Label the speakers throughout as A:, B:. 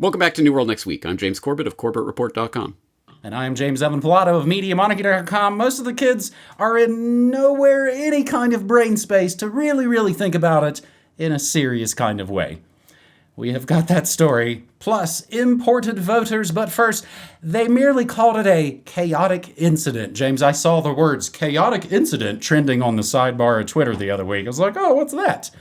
A: Welcome back to New World Next Week. I'm James Corbett of CorbettReport.com.
B: And I am James Evan Pilato of MediaMonarchy.com. Most of the kids are in nowhere any kind of brain space to really think about it in a serious kind of way. We have got that story, plus imported voters, but first, they merely called it a chaotic incident. James, I saw the words chaotic incident trending on the sidebar of Twitter the other week. I was like, oh, what's that?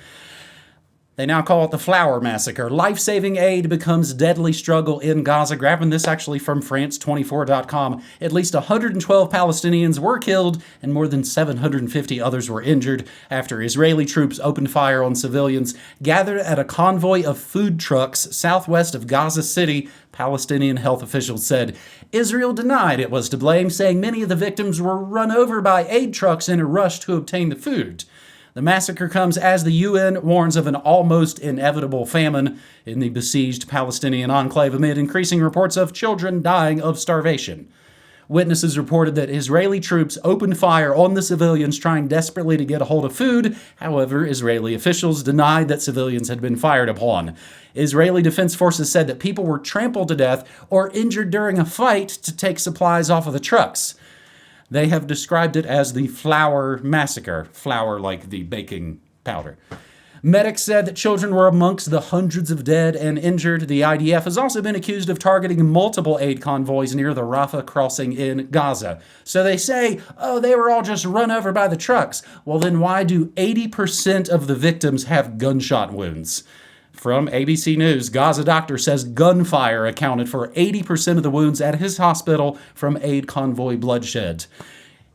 B: They now call it the Flour Massacre. Life-saving aid becomes deadly struggle in Gaza. Grabbing this actually from France24.com. At least 112 Palestinians were killed and more than 750 others were injured after Israeli troops opened fire on civilians gathered at a convoy of food trucks southwest of Gaza City. Palestinian health officials said Israel denied it was to blame, saying many of the victims were run over by aid trucks in a rush to obtain the food. The massacre comes as the UN warns of an almost inevitable famine in the besieged Palestinian enclave amid increasing reports of children dying of starvation. Witnesses reported that Israeli troops opened fire on the civilians trying desperately to get a hold of food. However, Israeli officials denied that civilians had been fired upon. Israeli Defense Forces said that people were trampled to death or injured during a fight to take supplies off of the trucks. They have described it as the Flour Massacre. Flour like the baking powder. Medics said that children were amongst the hundreds of dead and injured. The IDF has also been accused of targeting multiple aid convoys near the Rafah crossing in Gaza. So they say, oh, they were all just run over by the trucks. Well, then why do 80% of the victims have gunshot wounds? From ABC News, Gaza doctor says gunfire accounted for 80% of the wounds at his hospital from aid convoy bloodshed.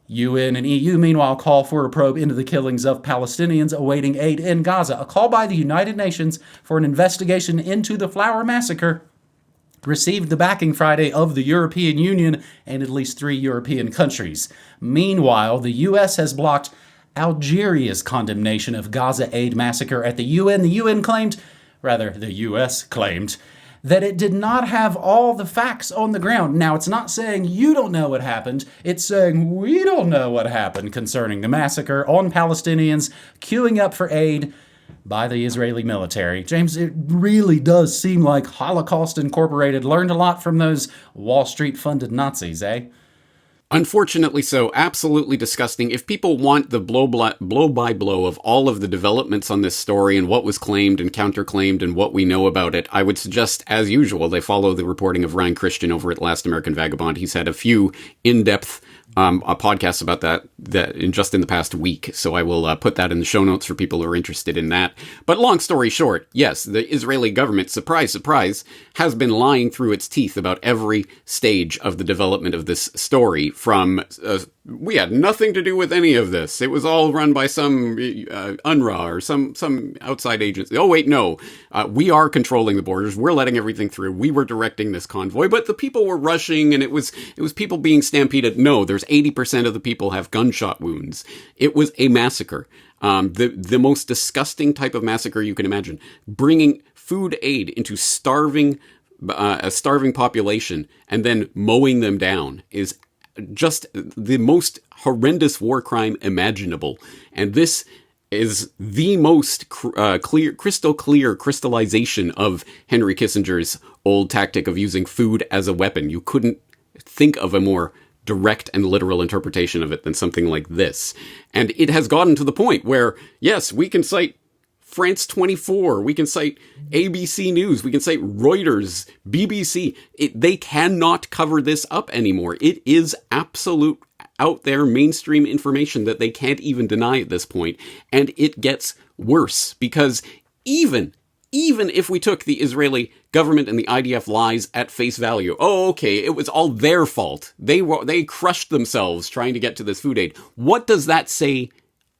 B: UN and EU, meanwhile, call for a probe into the killings of Palestinians awaiting aid in Gaza. A call by the United Nations for an investigation into the Flour Massacre received the backing Friday of the European Union and at least 3 European countries. Meanwhile, the U.S. has blocked Algeria's condemnation of Gaza aid massacre at the UN. The U.S. claimed that it did not have all the facts on the ground. Now, it's not saying you don't know what happened. It's saying we don't know what happened concerning the massacre on Palestinians queuing up for aid by the Israeli military. James, it really does seem like Holocaust Incorporated learned a lot from those Wall Street-funded Nazis, eh?
A: Unfortunately so. Absolutely disgusting. If people want the blow-by-blow of all of the developments on this story and what was claimed and counterclaimed and what we know about it, I would suggest, as usual, they follow the reporting of Ryan Christian over at Last American Vagabond. He's had a few in-depth podcasts about that in the past week, so I will put that in the show notes for people who are interested in that. But long story short, yes, the Israeli government, surprise, surprise, has been lying through its teeth about every stage of the development of this story. From we had nothing to do with any of this. It was all run by some UNRWA or some outside agency. Oh wait, no, we are controlling the borders. We're letting everything through. We were directing this convoy, but the people were rushing, and it was people being stampeded. No, there's 80% of the people have gunshot wounds. It was a massacre. The most disgusting type of massacre you can imagine. Bringing food aid into a starving population and then mowing them down is just the most horrendous war crime imaginable. And this is the most crystal clear crystallization of Henry Kissinger's old tactic of using food as a weapon. You couldn't think of a more direct and literal interpretation of it than something like this. And it has gotten to the point where, yes, we can cite France 24, we can cite ABC News, we can cite Reuters, BBC. They cannot cover this up anymore. It is absolute out there mainstream information that they can't even deny at this point. And it gets worse because even if we took the Israeli government and the IDF lies at face value, oh, okay, it was all their fault. They crushed themselves trying to get to this food aid. What does that say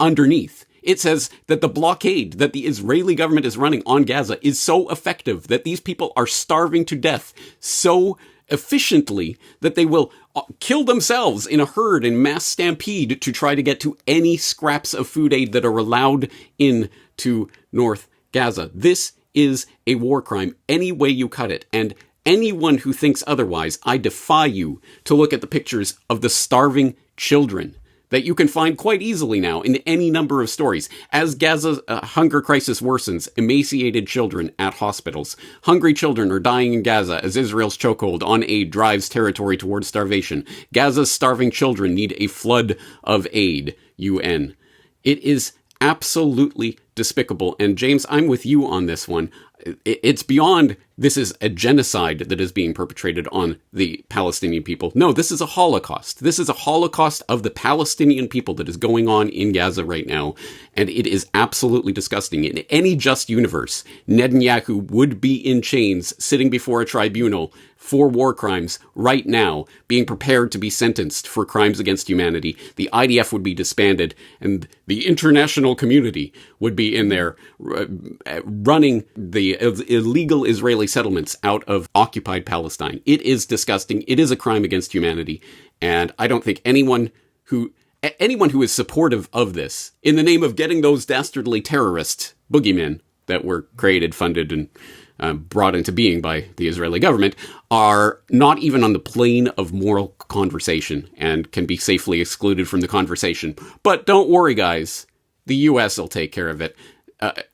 A: underneath? It says that the blockade that the Israeli government is running on Gaza is so effective that these people are starving to death so efficiently that they will kill themselves in a herd in mass stampede to try to get to any scraps of food aid that are allowed into North Gaza. This is a war crime any way you cut it. And anyone who thinks otherwise, I defy you to look at the pictures of the starving children that you can find quite easily now in any number of stories. As Gaza's hunger crisis worsens, emaciated children at hospitals. Hungry children are dying in Gaza as Israel's chokehold on aid drives territory towards starvation. Gaza's starving children need a flood of aid, UN. It is absolutely despicable. And James, I'm with you on this one. It's beyond, this is a genocide that is being perpetrated on the Palestinian people. No, this is a Holocaust. This is a Holocaust of the Palestinian people that is going on in Gaza right now. And it is absolutely disgusting. In any just universe, Netanyahu would be in chains, sitting before a tribunal for war crimes right now, being prepared to be sentenced for crimes against humanity. The IDF would be disbanded, and the international community would be in there running the illegal Israeli settlements out of occupied Palestine. It is disgusting. It is a crime against humanity. And I don't think anyone who is supportive of this, in the name of getting those dastardly terrorist boogeymen that were created, funded, and brought into being by the Israeli government, are not even on the plane of moral conversation and can be safely excluded from the conversation. But don't worry, guys. The U.S. will take care of it.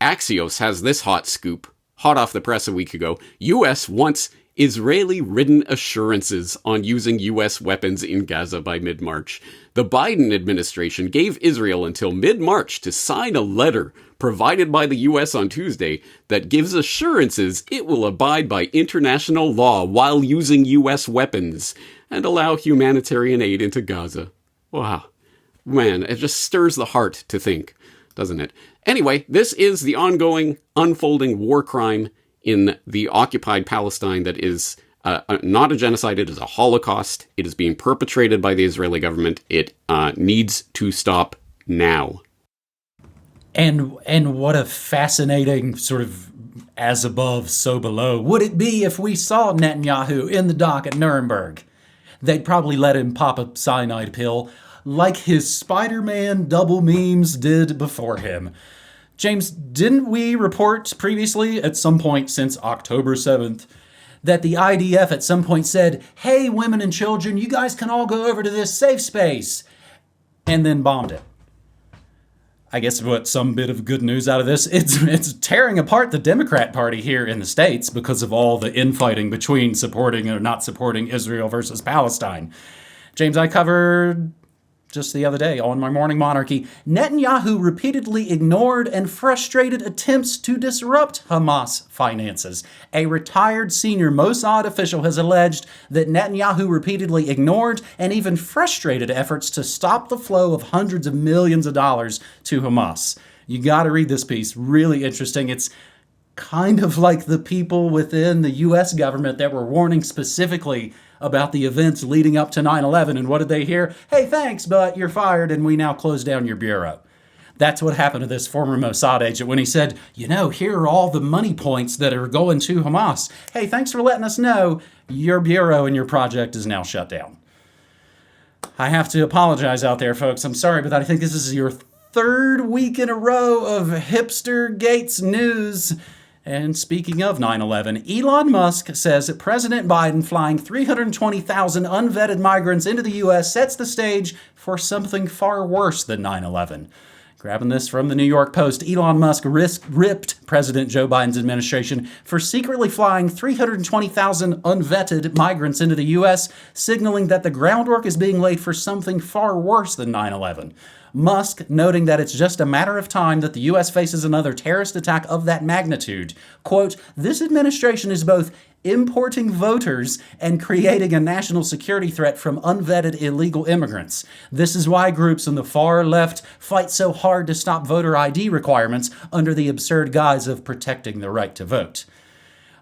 A: Axios has this hot scoop, hot off the press a week ago. U.S. wants Israeli-ridden assurances on using U.S. weapons in Gaza by mid-March. The Biden administration gave Israel until mid-March to sign a letter provided by the U.S. on Tuesday that gives assurances it will abide by international law while using U.S. weapons and allow humanitarian aid into Gaza. Wow. Man, it just stirs the heart to think, doesn't it? Anyway, this is the ongoing, unfolding war crime in the occupied Palestine that is not a genocide, it is a Holocaust. It is being perpetrated by the Israeli government. It needs to stop now.
B: And what a fascinating sort of as above, so below would it be if we saw Netanyahu in the dock at Nuremberg? They'd probably let him pop a cyanide pill like his Spider-Man double memes did before him. James, didn't we report previously at some point since October 7th that the IDF at some point said, hey, women and children, you guys can all go over to this safe space, and then bombed it? I guess what some bit of good news out of this, it's tearing apart the Democrat Party here in the States because of all the infighting between supporting or not supporting Israel versus Palestine. James, I covered just the other day on my Morning Monarchy, Netanyahu repeatedly ignored and frustrated attempts to disrupt Hamas finances. A retired senior Mossad official has alleged that Netanyahu repeatedly ignored and even frustrated efforts to stop the flow of hundreds of millions of dollars to Hamas. You gotta read this piece, really interesting. It's kind of like the people within the U.S. government that were warning specifically about the events leading up to 9/11, and what did they hear? Hey, thanks, but you're fired and we now close down your bureau. That's what happened to this former Mossad agent when he said, here are all the money points that are going to Hamas. Hey, thanks for letting us know. Your bureau and your project is now shut down. I have to apologize out there, folks. I'm sorry, but I think this is your third week in a row of Hipster Gates news. And speaking of 9/11, Elon Musk says that President Biden flying 320,000 unvetted migrants into the U.S. sets the stage for something far worse than 9/11. Grabbing this from the New York Post, Elon Musk ripped President Joe Biden's administration for secretly flying 320,000 unvetted migrants into the U.S., signaling that the groundwork is being laid for something far worse than 9/11. Musk noting that it's just a matter of time that the U.S. faces another terrorist attack of that magnitude. Quote, this administration is both importing voters and creating a national security threat from unvetted illegal immigrants. This is why groups on the far left fight so hard to stop voter ID requirements under the absurd guise of protecting the right to vote.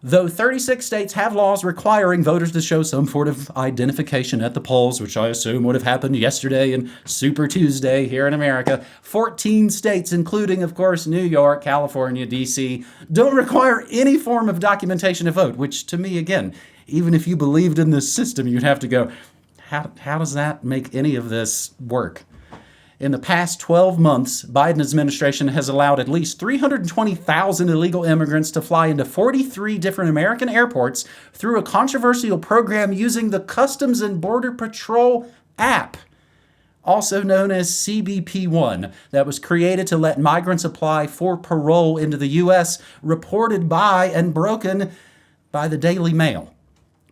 B: Though 36 states have laws requiring voters to show some sort of identification at the polls, which I assume would have happened yesterday and Super Tuesday here in America, 14 states, including, of course, New York, California, D.C., don't require any form of documentation to vote, which to me, again, even if you believed in this system, you'd have to go, how does that make any of this work? In the past 12 months, Biden administration has allowed at least 320,000 illegal immigrants to fly into 43 different American airports through a controversial program using the Customs and Border Patrol app. also known as CBP-1, that was created to let migrants apply for parole into the U.S., reported by and broken by the Daily Mail.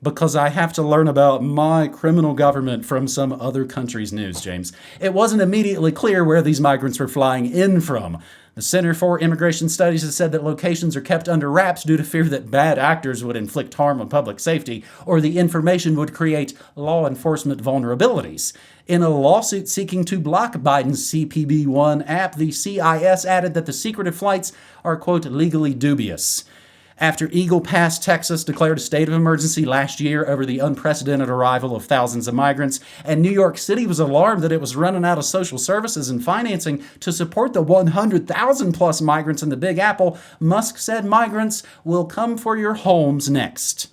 B: Because I have to learn about my criminal government from some other country's news, James. It wasn't immediately clear where these migrants were flying in from. The Center for Immigration Studies has said that locations are kept under wraps due to fear that bad actors would inflict harm on public safety or the information would create law enforcement vulnerabilities. In a lawsuit seeking to block Biden's CBP-1 app, the CIS added that the secretive flights are, quote, legally dubious. After Eagle Pass, Texas declared a state of emergency last year over the unprecedented arrival of thousands of migrants, and New York City was alarmed that it was running out of social services and financing to support the 100,000 plus migrants in the Big Apple, Musk said migrants will come for your homes next.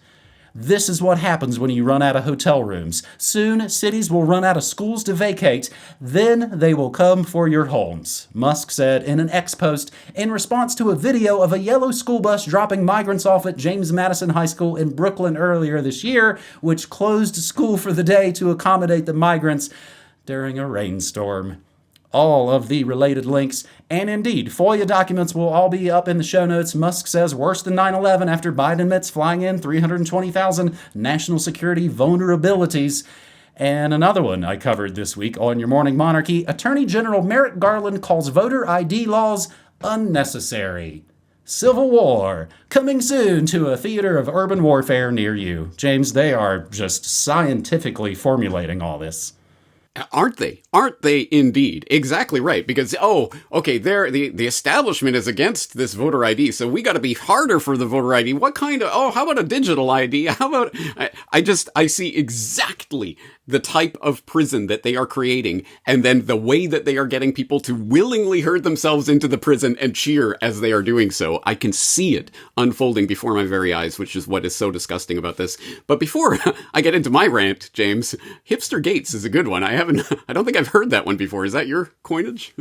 B: This is what happens when you run out of hotel rooms. Soon, cities will run out of schools to vacate. Then they will come for your homes, Musk said in an X post in response to a video of a yellow school bus dropping migrants off at James Madison High School in Brooklyn earlier this year, which closed school for the day to accommodate the migrants during a rainstorm. All of the related links, and indeed, FOIA documents will all be up in the show notes. Musk says worse than 9/11 after Biden admits flying in 320,000 national security vulnerabilities. And another one I covered this week on Your Morning Monarchy, Attorney General Merrick Garland calls voter ID laws unnecessary. Civil War, coming soon to a theater of urban warfare near you. James, they are just scientifically formulating all this.
A: Aren't they? Aren't they indeed? Exactly right. Because, the establishment is against this voter ID, so we got to be harder for the voter ID. What kind of, how about a digital ID? How about, I see exactly the type of prison that they are creating, and then the way that they are getting people to willingly herd themselves into the prison and cheer as they are doing so. I can see it unfolding before my very eyes, which is what is so disgusting about this. But before I get into my rant, James, Hipster Gates is a good one. I don't think I've heard that one before. Is that your coinage?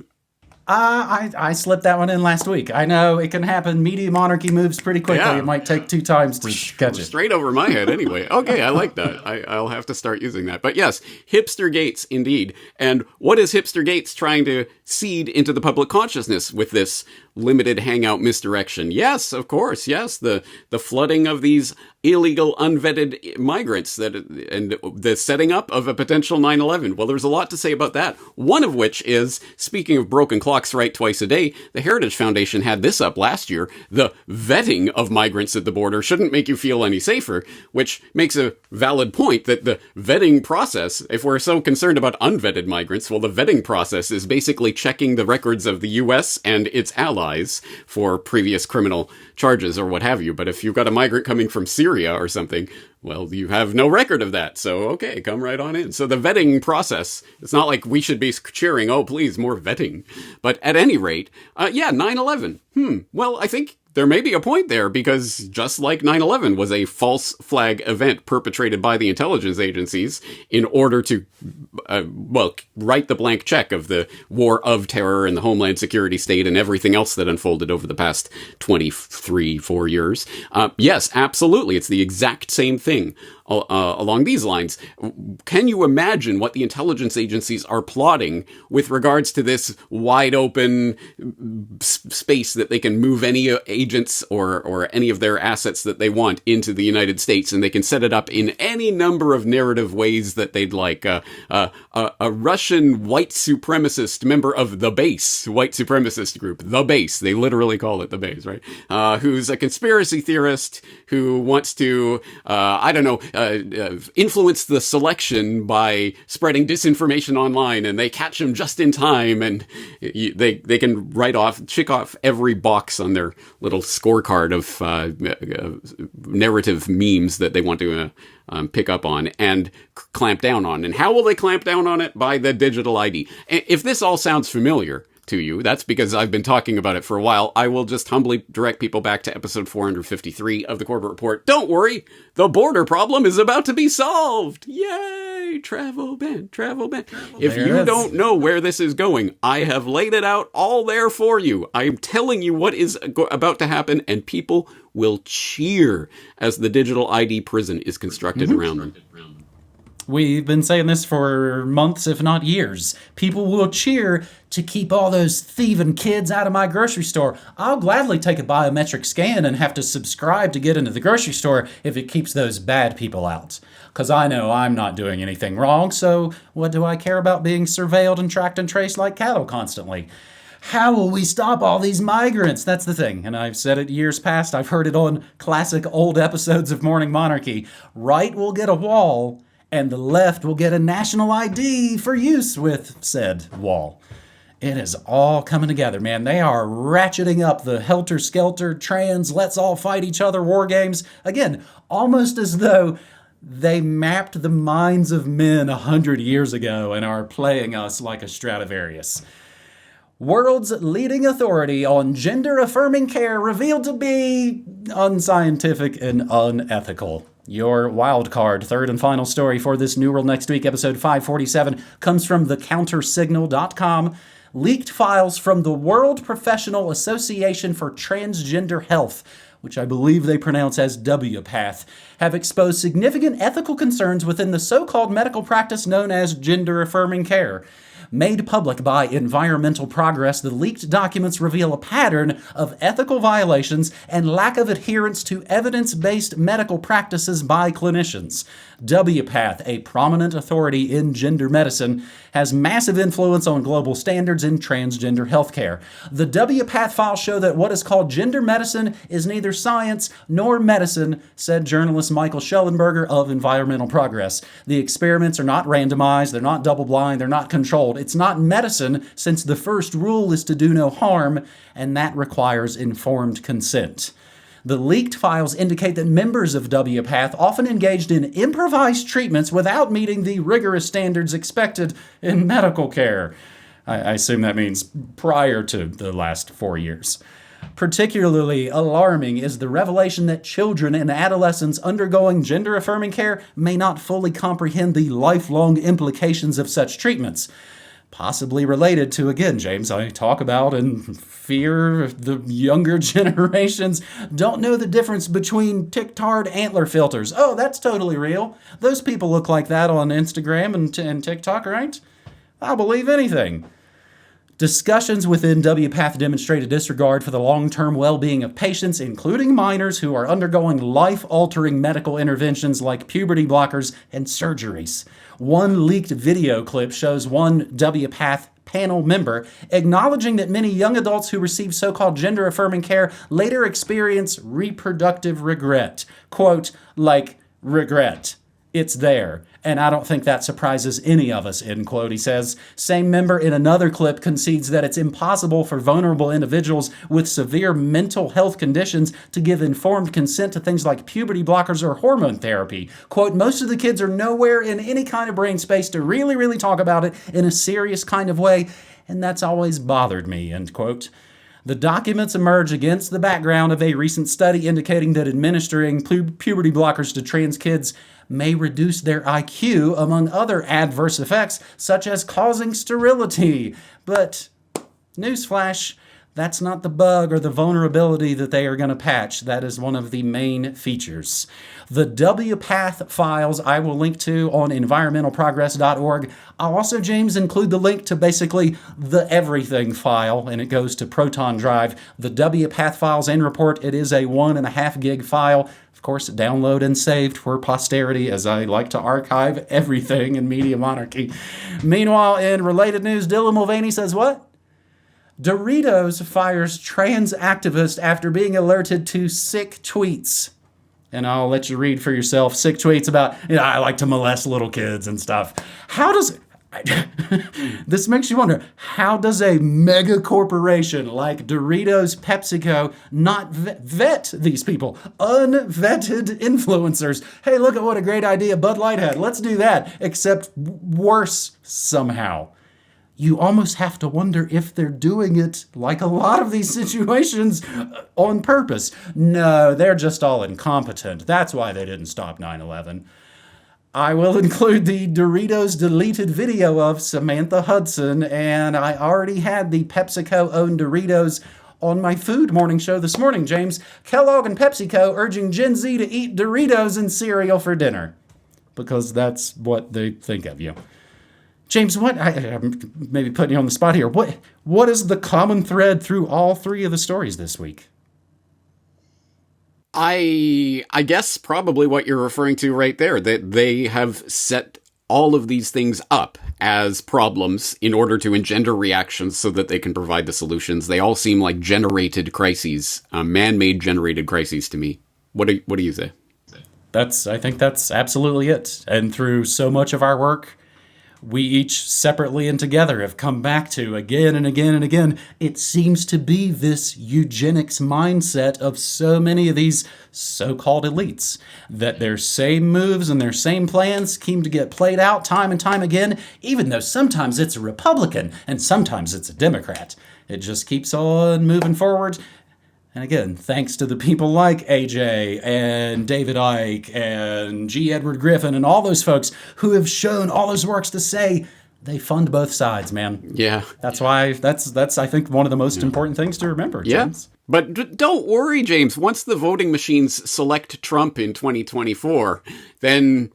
B: I slipped that one in last week. I know it can happen. Media monarchy moves pretty quickly. Yeah. It might take 2 times to catch it.
A: Straight over my head anyway. Okay, I like that. I'll have to start using that. But yes, Hipster Gates indeed. And what is Hipster Gates trying to seed into the public consciousness with this limited hangout misdirection? Yes, of course. Yes, the flooding of these illegal, unvetted migrants and the setting up of a potential 9/11. Well, there's a lot to say about that. One of which is, speaking of broken clocks right twice a day, the Heritage Foundation had this up last year. The vetting of migrants at the border shouldn't make you feel any safer, which makes a valid point that the vetting process, if we're so concerned about unvetted migrants, well, the vetting process is basically checking the records of the U.S. and its allies for previous criminal charges or what have you. But if you've got a migrant coming from Syria or something, well, you have no record of that. So, okay, come right on in. So the vetting process, it's not like we should be cheering, oh, please, more vetting. But at any rate, 9/11. Well, I think there may be a point there, because just like 9/11 was a false flag event perpetrated by the intelligence agencies in order to, write the blank check of the war of terror and the Homeland Security state and everything else that unfolded over the past 4 years. Yes, absolutely. It's the exact same thing along these lines. Can you imagine what the intelligence agencies are plotting with regards to this wide open space that they can move any agents or any of their assets that they want into the United States, and they can set it up in any number of narrative ways that they'd like? A Russian white supremacist member of the Base, white supremacist group, the Base, they literally call it the Base, right? Who's a conspiracy theorist who wants to, influence the selection by spreading disinformation online, and they catch him just in time, and they can check off every box on their little scorecard of narrative memes that they want to pick up on and clamp down on. And how will they clamp down on it? By the digital ID. If this all sounds familiar to you, that's because I've been talking about it for a while. I will just humbly direct people back to episode 453 of the Corbett Report. Don't worry, the border problem is about to be solved. Yay! Travel ban, travel ban. If you don't know where this is going, I have laid it out all there for you. I am telling you what is about to happen, and people will cheer as the digital ID prison is constructed around them.
B: We've been saying this for months, if not years. People will cheer to keep all those thieving kids out of my grocery store. I'll gladly take a biometric scan and have to subscribe to get into the grocery store if it keeps those bad people out. Because I know I'm not doing anything wrong, so what do I care about being surveilled and tracked and traced like cattle constantly? How will we stop all these migrants? That's the thing. And I've said it years past. I've heard it on classic old episodes of Morning Monarchy. Right will get a wall, and the left will get a national ID for use with said wall. It is all coming together, man. They are ratcheting up the helter-skelter, trans, let's all fight each other war games. Again, almost as though they mapped the minds of men 100 years ago and are playing us like a Stradivarius. World's leading authority on gender-affirming care revealed to be unscientific and unethical. Your wild card, third and final story for this New World Next Week, episode 547, comes from thecountersignal.com. Leaked files from the World Professional Association for Transgender Health, which I believe they pronounce as WPATH, have exposed significant ethical concerns within the so-called medical practice known as gender-affirming care. Made public by Environmental Progress, the leaked documents reveal a pattern of ethical violations and lack of adherence to evidence-based medical practices by clinicians. WPATH, a prominent authority in gender medicine, has massive influence on global standards in transgender healthcare. The WPATH files show that what is called gender medicine is neither science nor medicine, said journalist Michael Schellenberger of Environmental Progress. The experiments are not randomized, they're not double-blind, they're not controlled. It's not medicine, since the first rule is to do no harm, and that requires informed consent. The leaked files indicate that members of WPATH often engaged in improvised treatments without meeting the rigorous standards expected in medical care. I assume that means prior to the last 4 years. Particularly alarming is the revelation that children and adolescents undergoing gender-affirming care may not fully comprehend the lifelong implications of such treatments. Possibly related to, again, James, I talk about and fear the younger generations don't know the difference between tick-tarred antler filters. Oh, that's totally real. Those people look like that on Instagram and TikTok, right? I'll believe anything. Discussions within WPATH demonstrate a disregard for the long-term well-being of patients, including minors who are undergoing life-altering medical interventions like puberty blockers and surgeries. One leaked video clip shows one WPATH panel member acknowledging that many young adults who receive so-called gender-affirming care later experience reproductive regret. Quote, like regret. It's there, and I don't think that surprises any of us, end quote, he says. Same member in another clip concedes that it's impossible for vulnerable individuals with severe mental health conditions to give informed consent to things like puberty blockers or hormone therapy. Quote, most of the kids are nowhere in any kind of brain space to really talk about it in a serious kind of way, and that's always bothered me, end quote. The documents emerge against the background of a recent study indicating that administering puberty blockers to trans kids may reduce their IQ, among other adverse effects, such as causing sterility. But, newsflash, that's not the bug or the vulnerability that they are going to patch. That is one of the main features. The WPATH files I will link to on environmentalprogress.org. I'll also, James, include the link to basically the everything file, and it goes to Proton Drive. The WPATH files and report, it is a 1.5 gig file. Of course, download and saved for posterity, as I like to archive everything in Media Monarchy. Meanwhile, in related news, Dylan Mulvaney says what? Doritos fires trans activist after being alerted to sick tweets. And I'll let you read for yourself. Sick tweets about, I like to molest little kids and stuff. How does... This makes you wonder, how does a mega corporation like Doritos, PepsiCo not vet these people? Unvetted influencers. Hey, look at what a great idea Bud Light had. Let's do that, except worse somehow. You almost have to wonder if they're doing it, like a lot of these situations, on purpose. No, they're just all incompetent. That's why they didn't stop 9/11. I will include the Doritos deleted video of Samantha Hudson, and I already had the PepsiCo-owned Doritos on my food morning show this morning, James. Kellogg and PepsiCo urging Gen Z to eat Doritos and cereal for dinner. because that's what they think of you. James, I'm maybe putting you on the spot here. What is the common thread through all three of the stories this week?
A: I guess probably what you're referring to right there, that they have set all of these things up as problems in order to engender reactions so that they can provide the solutions. They all seem like generated crises, man-made generated crises to me. What do you say?
B: I think that's absolutely it. And through so much of our work, we each separately and together have come back to again and again and again. It seems to be this eugenics mindset of so many of these so-called elites, that their same moves and their same plans seem to get played out time and time again, even though sometimes it's a Republican and sometimes it's a Democrat. It just keeps on moving forward. And again, thanks to the people like AJ and David Icke and G. Edward Griffin and all those folks who have shown all those works to say they fund both sides, man.
A: Yeah.
B: That's why, that's I think, one of the most important things to remember, James.
A: Yeah. But don't worry, James. Once the voting machines select Trump in 2024, then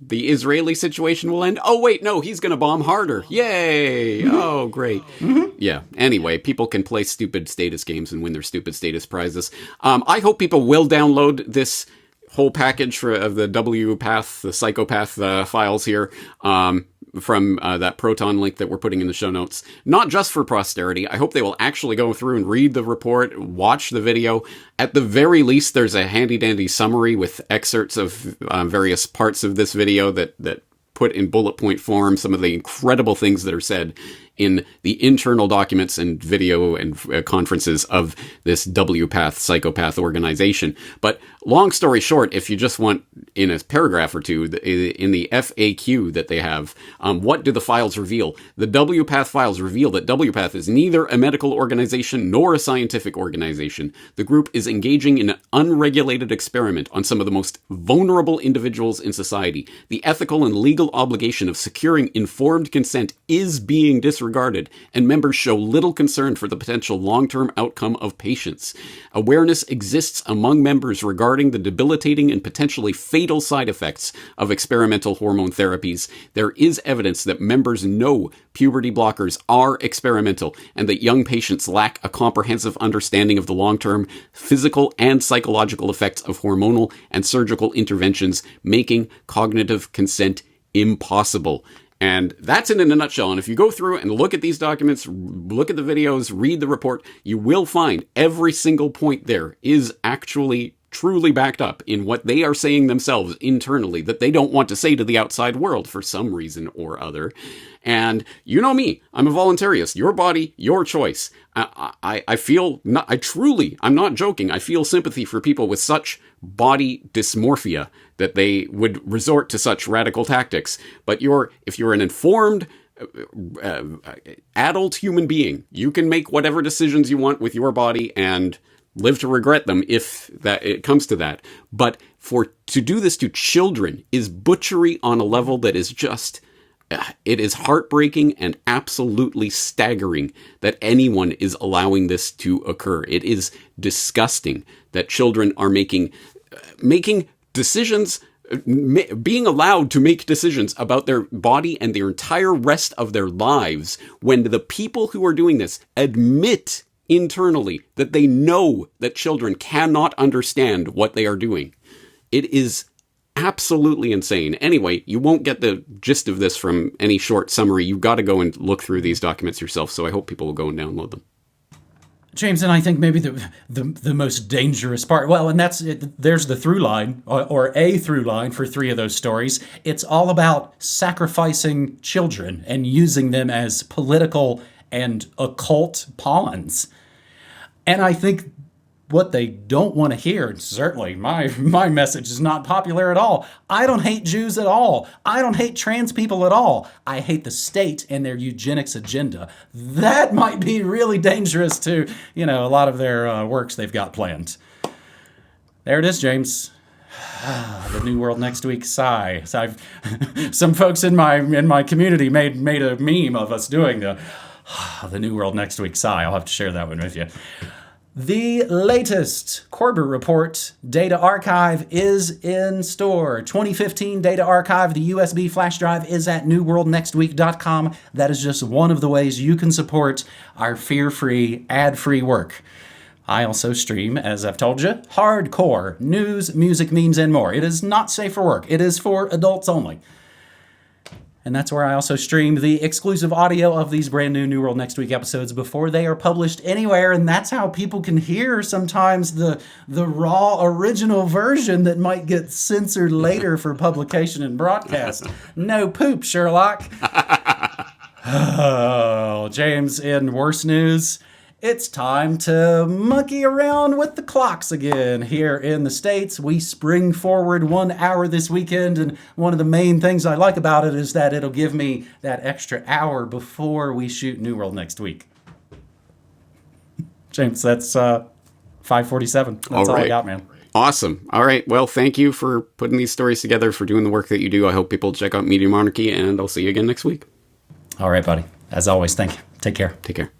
A: the Israeli situation will end. Oh, wait, no, he's going to bomb harder. Yay. Mm-hmm. Oh, great. Mm-hmm. Yeah. Anyway, people can play stupid status games and win their stupid status prizes. I hope people will download this whole package of the WPATH, the psychopath files here, from that Proton link that we're putting in the show notes. Not just for posterity. I hope they will actually go through and read the report, watch the video. At the very least, there's a handy-dandy summary with excerpts of various parts of this video that put in bullet point form some of the incredible things that are said in the internal documents and video and conferences of this WPATH psychopath organization. But long story short, if you just want in a paragraph or two, in the FAQ that they have, what do the files reveal? The WPATH files reveal that WPATH is neither a medical organization nor a scientific organization. The group is engaging in an unregulated experiment on some of the most vulnerable individuals in society. The ethical and legal obligation of securing informed consent is being disregarded, and members show little concern for the potential long-term outcome of patients. Awareness exists among members regarding the debilitating and potentially fatal side effects of experimental hormone therapies. There is evidence that members know puberty blockers are experimental and that young patients lack a comprehensive understanding of the long-term physical and psychological effects of hormonal and surgical interventions, making cognitive consent impossible. And that's it in a nutshell. And if you go through and look at these documents, look at the videos, read the report, you will find every single point there is actually truly backed up in what they are saying themselves internally that they don't want to say to the outside world for some reason or other. And you know me, I'm a voluntarist. Your body, your choice. I feel, I'm not joking, I feel sympathy for people with such body dysmorphia that they would resort to such radical tactics. But if you're an informed adult human being, you can make whatever decisions you want with your body and live to regret them if that it comes to that. But to do this to children is butchery on a level that is just, it is heartbreaking and absolutely staggering that anyone is allowing this to occur. It is disgusting that children are making decisions, being allowed to make decisions about their body and their entire rest of their lives when the people who are doing this admit internally that they know that children cannot understand what they are doing. It is absolutely insane. Anyway, you won't get the gist of this from any short summary. You've got to go and look through these documents yourself, so I hope people will go and download them.
B: James, and I think maybe the most dangerous part, well, and that's it, there's the through line, or a through line for three of those stories. It's all about sacrificing children and using them as political and occult pawns. And I think what they don't want to hear, and certainly my message is not popular at all. I don't hate Jews at all. I don't hate trans people at all. I hate the state and their eugenics agenda. That might be really dangerous to, a lot of their works they've got planned. There it is, James. The New World Next Week sigh. So some folks in my community made a meme of us doing the New World Next Week sigh. I'll have to share that one with you. The latest Corbett Report data archive is in store. 2015 data archive, the USB flash drive is at newworldnextweek.com. That is just one of the ways you can support our fear-free, ad-free work. I also stream, as I've told you, hardcore news, music, memes, and more. It is not safe for work. It is for adults only. And that's where I also stream the exclusive audio of these brand new New World Next Week episodes before they are published anywhere. And that's how people can hear sometimes the raw original version that might get censored later for publication and broadcast. No poop, Sherlock. Oh, James, in worse news, it's time to monkey around with the clocks again. Here in the States, we spring forward 1 hour this weekend, and one of the main things I like about it is that it'll give me that extra hour before we shoot New World next week. James, that's 5:47. That's all I got, man.
A: Awesome. All right. Well, thank you for putting these stories together, for doing the work that you do. I hope people check out Media Monarchy, and I'll see you again next week.
B: All right, buddy. As always, thank you. Take care.
A: Take care.